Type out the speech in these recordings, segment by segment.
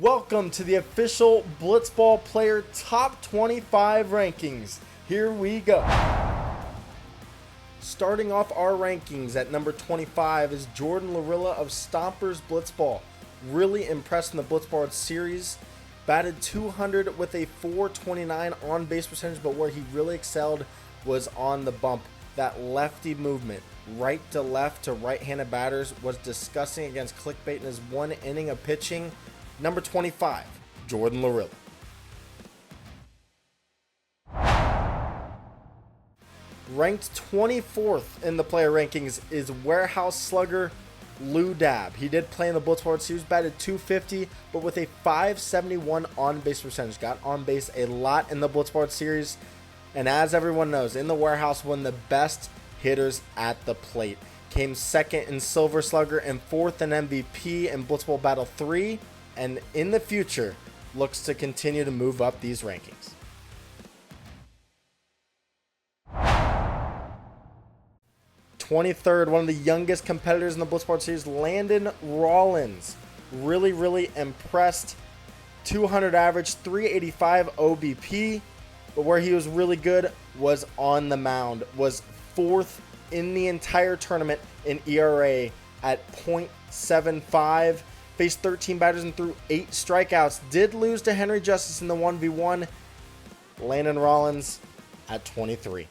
Welcome to the official Blitzball Player Top 25 Rankings. Here we go. Starting off our rankings at number 25 is Jordan Lilla of Stompers Blitzball. Really impressed in the Blitzball series. Batted 200 with a 429 on base percentage, but where he really excelled was on the bump. That lefty movement, right to left to right-handed batters, was disgusting against clickbait in his one inning of pitching. Number 25, Jordan Lilla. Ranked 24th in the player rankings is warehouse slugger Lou. He did play in the Blitzball series, batted 250, but with a 571 on base percentage. Got on base a lot in the Blitzball series, and as everyone knows, in the warehouse, one of the best hitters at the plate. Came second in Silver Slugger and fourth in MVP in Blitzball Battle 3, and in the future looks to continue to move up these rankings. '23rd, one of the youngest competitors in the Blitzball series, Landon Rollins. Really impressed. 200 average, 385 OBP, but where he was really good was on the mound. Was fourth in the entire tournament in ERA at .75. Faced 13 batters and threw 8 strikeouts. Did lose to Henry Justice in the 1v1. Landon Rollins at 23.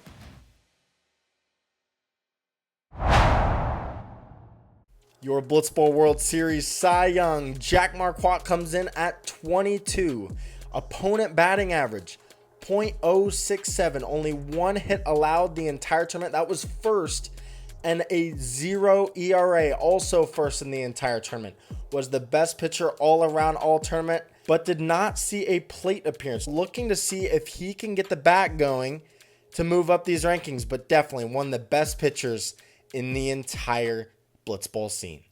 Your Blitzball World Series Cy Young, Jack Marquat, comes in at 22. Opponent batting average, .067. Only one hit allowed the entire tournament. That was first. And a 0 ERA, also first in the entire tournament. Was the best pitcher all around all tournament, but did not see a plate appearance. Looking to see if he can get the bat going to move up these rankings, but definitely one of the best pitchers in the entire Blitzball scene.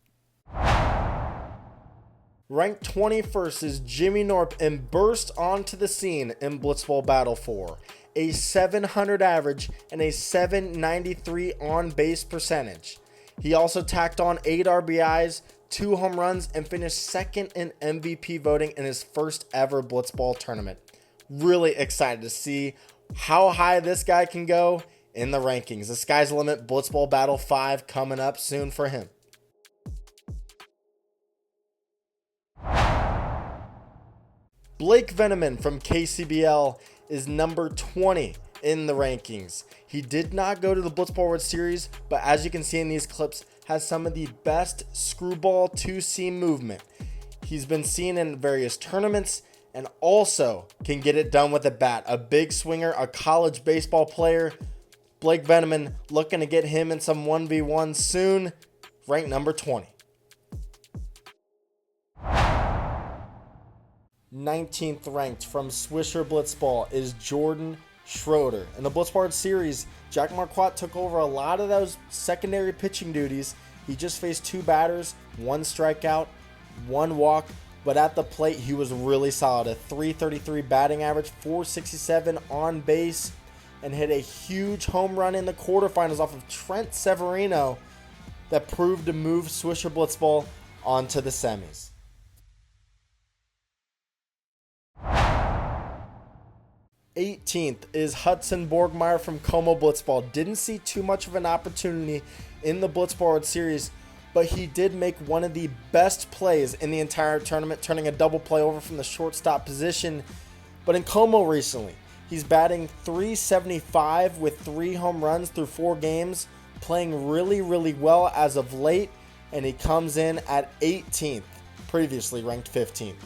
Ranked 21st is Jimmy Norp and burst onto the scene in Blitzball Battle 4. A 700 average and a 793 on base percentage. He also tacked on 8 RBIs, 2 home runs, and finished second in MVP voting in his first ever Blitzball tournament. Really excited to see how high this guy can go in the rankings. The sky's the limit. Blitzball Battle 5 coming up soon for him. Blake Venan from KCBL is number 20 in the rankings. He did not go to the Blitzball World Series, but as you can see in these clips, has some of the best screwball 2-seam movement. He's been seen in various tournaments and also can get it done with a bat. A big swinger, a college baseball player. Blake Venan, looking to get him in some 1v1 soon. Ranked number 20. 19th ranked from Swisher Blitzball is Jordan Schroeder. In the Blitzball series, Jack Marquat took over a lot of those secondary pitching duties. He just faced 2 batters, 1 strikeout, 1 walk, but at the plate he was really solid. A 333 batting average, 467 on base, and hit a huge home run in the quarterfinals off of Trent Severino that proved to move Swisher Blitzball onto the semis. 18th is Hudson Borm from Como Blitzball. Didn't see too much of an opportunity in the Blitzball series, but he did make one of the best plays in the entire tournament, turning a double play over from the shortstop position. But in Como recently, he's batting .375 with 3 home runs through 4 games, playing really well as of late, and he comes in at 18th, previously ranked 15th.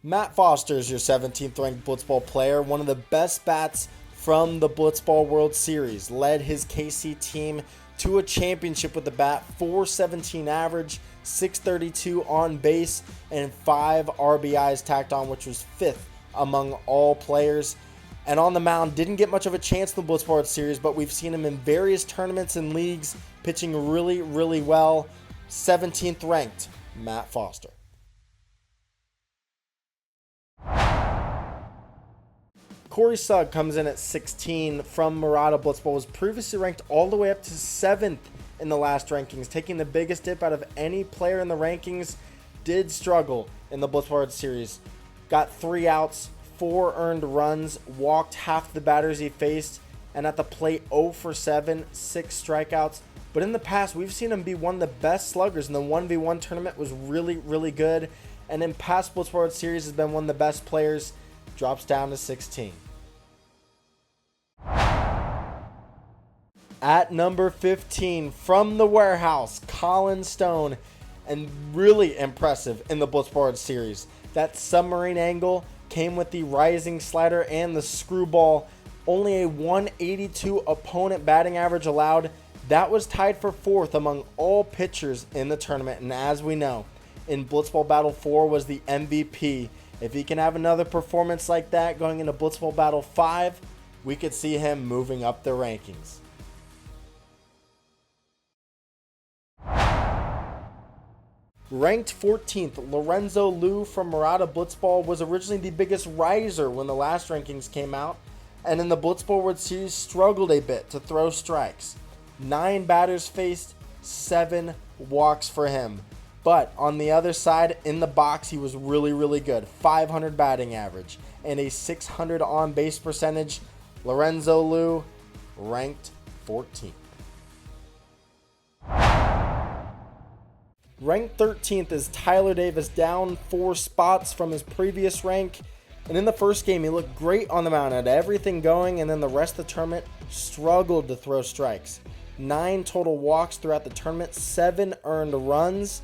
Matt Foster is your 17th ranked Blitzball player, one of the best bats from the Blitzball World Series. Led his KC team to a championship with the bat, .417 average, 632 on base, and 5 RBIs tacked on, which was 5th among all players. And on the mound, didn't get much of a chance in the Blitzball World Series, but we've seen him in various tournaments and leagues, pitching really well. 17th ranked, Matt Foster. Cory Sowers comes in at 16 from Murata Blitzball. Was previously ranked all the way up to 7th in the last rankings, taking the biggest dip out of any player in the rankings. Did struggle in the Blitzball World Series. Got 3 outs, 4 earned runs, walked half the batters he faced, and at the plate 0 for 7, 6 strikeouts. But in the past, we've seen him be one of the best sluggers, and the 1v1 tournament was really, really good. And in past Blitzball World Series has been one of the best players. Drops down to 16. At number 15, from the warehouse, Colin Stone, and really impressive in the Blitzball World Series. That submarine angle came with the rising slider and the screwball. Only a 182 opponent batting average allowed. That was tied for 4th among all pitchers in the tournament. And as we know, in Blitzball Battle 4 was the MVP. If he can have another performance like that going into Blitzball Battle 5, we could see him moving up the rankings. Ranked 14th, Lorenzo Lou from Murata Blitzball was originally the biggest riser when the last rankings came out, and in the Blitzball World Series struggled a bit to throw strikes. 9 batters faced, 7 walks for him. But on the other side, in the box, he was really, really good. 500 batting average and a 600 on-base percentage. Lorenzo Lou, ranked 14th. Ranked 13th is Tyler Davis, down 4 spots from his previous rank. And in the first game, he looked great on the mound, had everything going, and then the rest of the tournament struggled to throw strikes. 9 total walks throughout the tournament, 7 earned runs,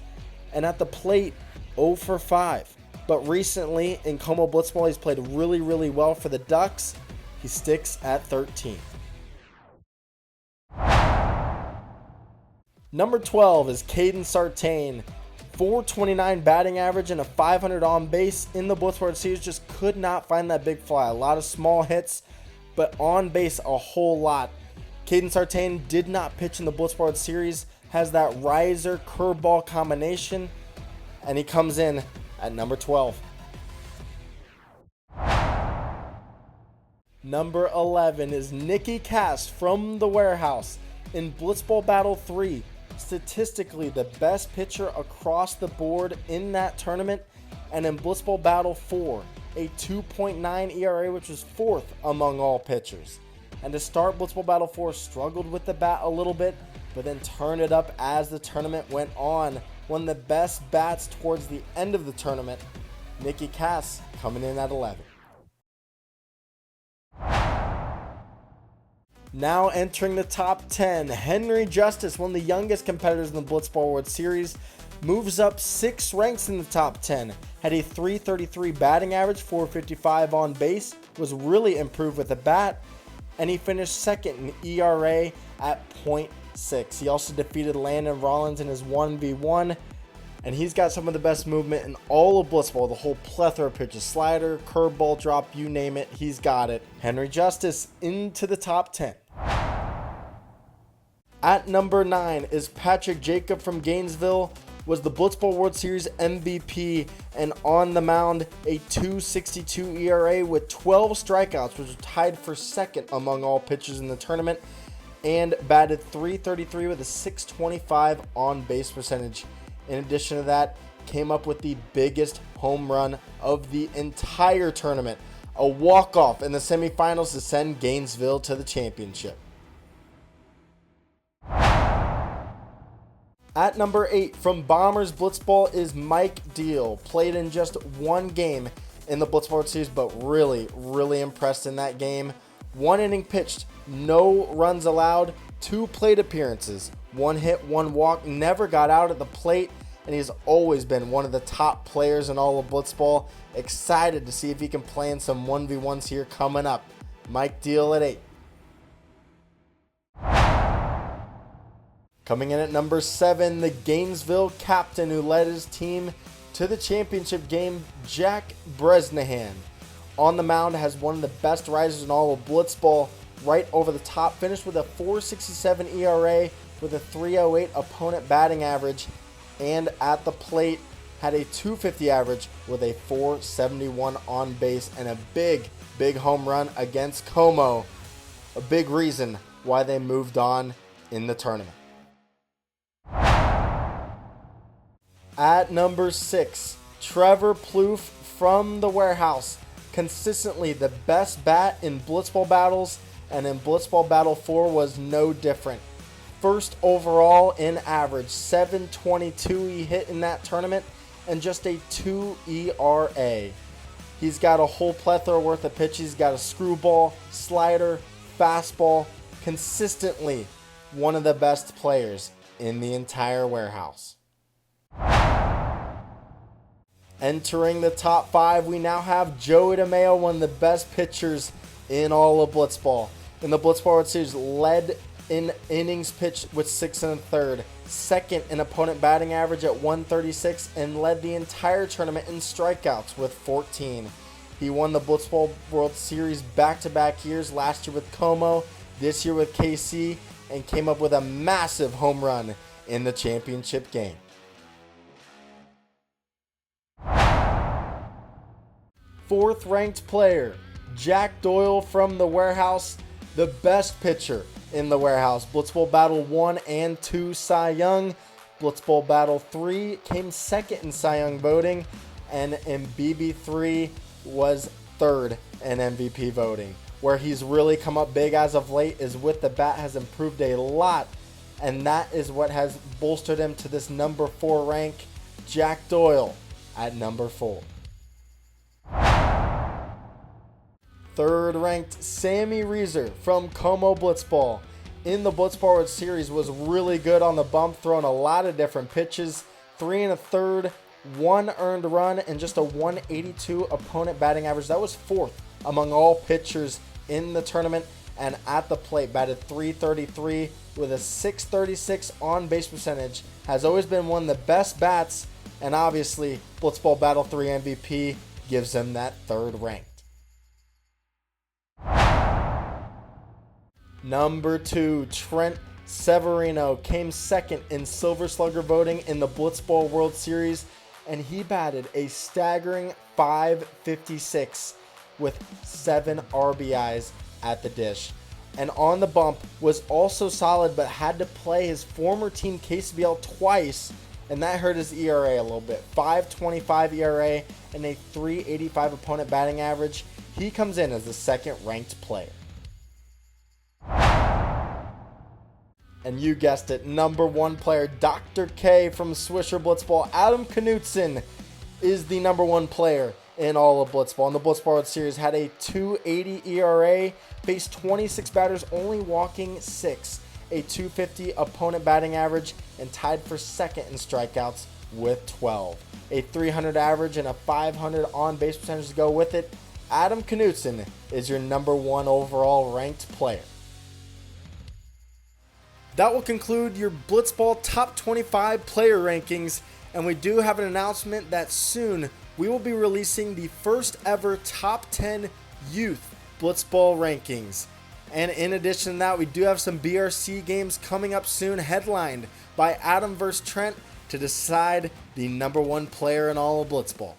and at the plate, 0 for 5. But recently, in Como Blitzball, he's played really, really well for the Ducks. He sticks at 13th. Number 12 is Caden Sartin. 429 batting average and a 500 on base in the Blitzball World Series. Just could not find that big fly. A lot of small hits, but on base a whole lot. Caden Sartin did not pitch in the Blitzball World Series. Has that riser curveball combination, and he comes in at number 12. Number 11 is Nicky Cass from the warehouse. In Blitzball Battle 3, statistically the best pitcher across the board in that tournament, and in Blitzball Battle 4, a 2.9 ERA, which was 4th among all pitchers. And to start Blitzball Battle 4, struggled with the bat a little bit, but then turned it up as the tournament went on. One of the best bats towards the end of the tournament. Nicky Cass coming in at 11. Now entering the top 10, Henry Justice, one of the youngest competitors in the Blitzball World Series, moves up 6 ranks in the top 10. Had a 333 batting average, 455 on base, was really improved with the bat, and he finished 2nd in ERA at .6. He also defeated Landon Rollins in his 1v1, and he's got some of the best movement in all of Blitzball. The whole plethora of pitches, slider, curveball, drop, you name it, he's got it. Henry Justice into the top 10. At number 9 is Patrick Jacob from Gainesville. Was the Blitzball World Series MVP, and on the mound a 2.62 ERA with 12 strikeouts, which was tied for 2nd among all pitchers in the tournament, and batted .333 with a 625 on base percentage. In addition to that, came up with the biggest home run of the entire tournament, a walk-off in the semifinals to send Gainesville to the championship. At number 8, from Bombers Blitzball, is Mike Doyle. Played in just 1 game in the Blitzball World Series, but really, really impressed in that game. 1 inning pitched, no runs allowed, 2 plate appearances, 1 hit, 1 walk, never got out at the plate, and he's always been one of the top players in all of Blitzball. Excited to see if he can play in some 1v1s here coming up. Mike Doyle at 8. Coming in at number 7, the Gainesville captain who led his team to the championship game, Jack Bresnahan. On the mound, has one of the best risers in all of Blitzball, right over the top. Finished with a 4.67 ERA with a 3.08 opponent batting average, and at the plate had a 2.50 average with a 4.71 on base and a big home run against Como. A big reason why they moved on in the tournament. At number 6, Trevor Plof from the warehouse. Consistently the best bat in Blitzball battles, and in Blitzball Battle 4 was no different. First overall in average, 722 he hit in that tournament, and just a 2 ERA. He's got a whole plethora worth of pitches. He's got a screwball, slider, fastball. Consistently one of the best players in the entire warehouse. Entering the top 5, we now have Joey DeMayo, one of the best pitchers in all of Blitzball. In the Blitzball World Series, led in innings pitched with 6 1/3, second in opponent batting average at 136, and led the entire tournament in strikeouts with 14. He won the Blitzball World Series back-to-back years, last year with Como, this year with KC, and came up with a massive home run in the championship game. Fourth ranked player, Jack Doyle from the warehouse, the best pitcher in the warehouse. Blitzball Battle 1 and 2 Cy Young. Blitzball Battle 3 came second in Cy Young voting, and in BB3 was third in MVP voting. Where he's really come up big as of late is with the bat, has improved a lot, and that is what has bolstered him to this number 4 rank. Jack Doyle at number 4. Third ranked Sammy Rei from Como Blitzball. In the Blitzball World Series was really good on the bump, throwing a lot of different pitches. 3 1/3, 1 earned run, and just a 182 opponent batting average. That was 4th among all pitchers in the tournament, and at the plate batted .333 with a .636 on base percentage. Has always been one of the best bats, and obviously Blitzball Battle 3 MVP gives him that 3rd rank. Number 2, Trent Severino came second in Silver Slugger voting in the Blitzball World Series, and he batted a staggering .556 with 7 RBIs at the dish. And on the bump was also solid, but had to play his former team KCBL twice, and that hurt his ERA a little bit. 5.25 ERA and a 3.85 opponent batting average. He comes in as the 2nd ranked player. And you guessed it, number 1 player, Dr. K from Swisher Blitzball. Adam Knutson is the number 1 player in all of Blitzball. In the Blitzball World Series, had a 2.80 ERA, faced 26 batters, only walking 6. A 250 opponent batting average, and tied for 2nd in strikeouts with 12. A 300 average and a 500 on base percentage to go with it. Adam Knutson is your number 1 overall ranked player. That will conclude your Blitzball Top 25 player rankings, and we do have an announcement that soon we will be releasing the first ever Top 10 Youth Blitzball rankings. And in addition to that, we do have some BRC games coming up soon, headlined by Adam vs. Trent, to decide the number 1 player in all of Blitzball.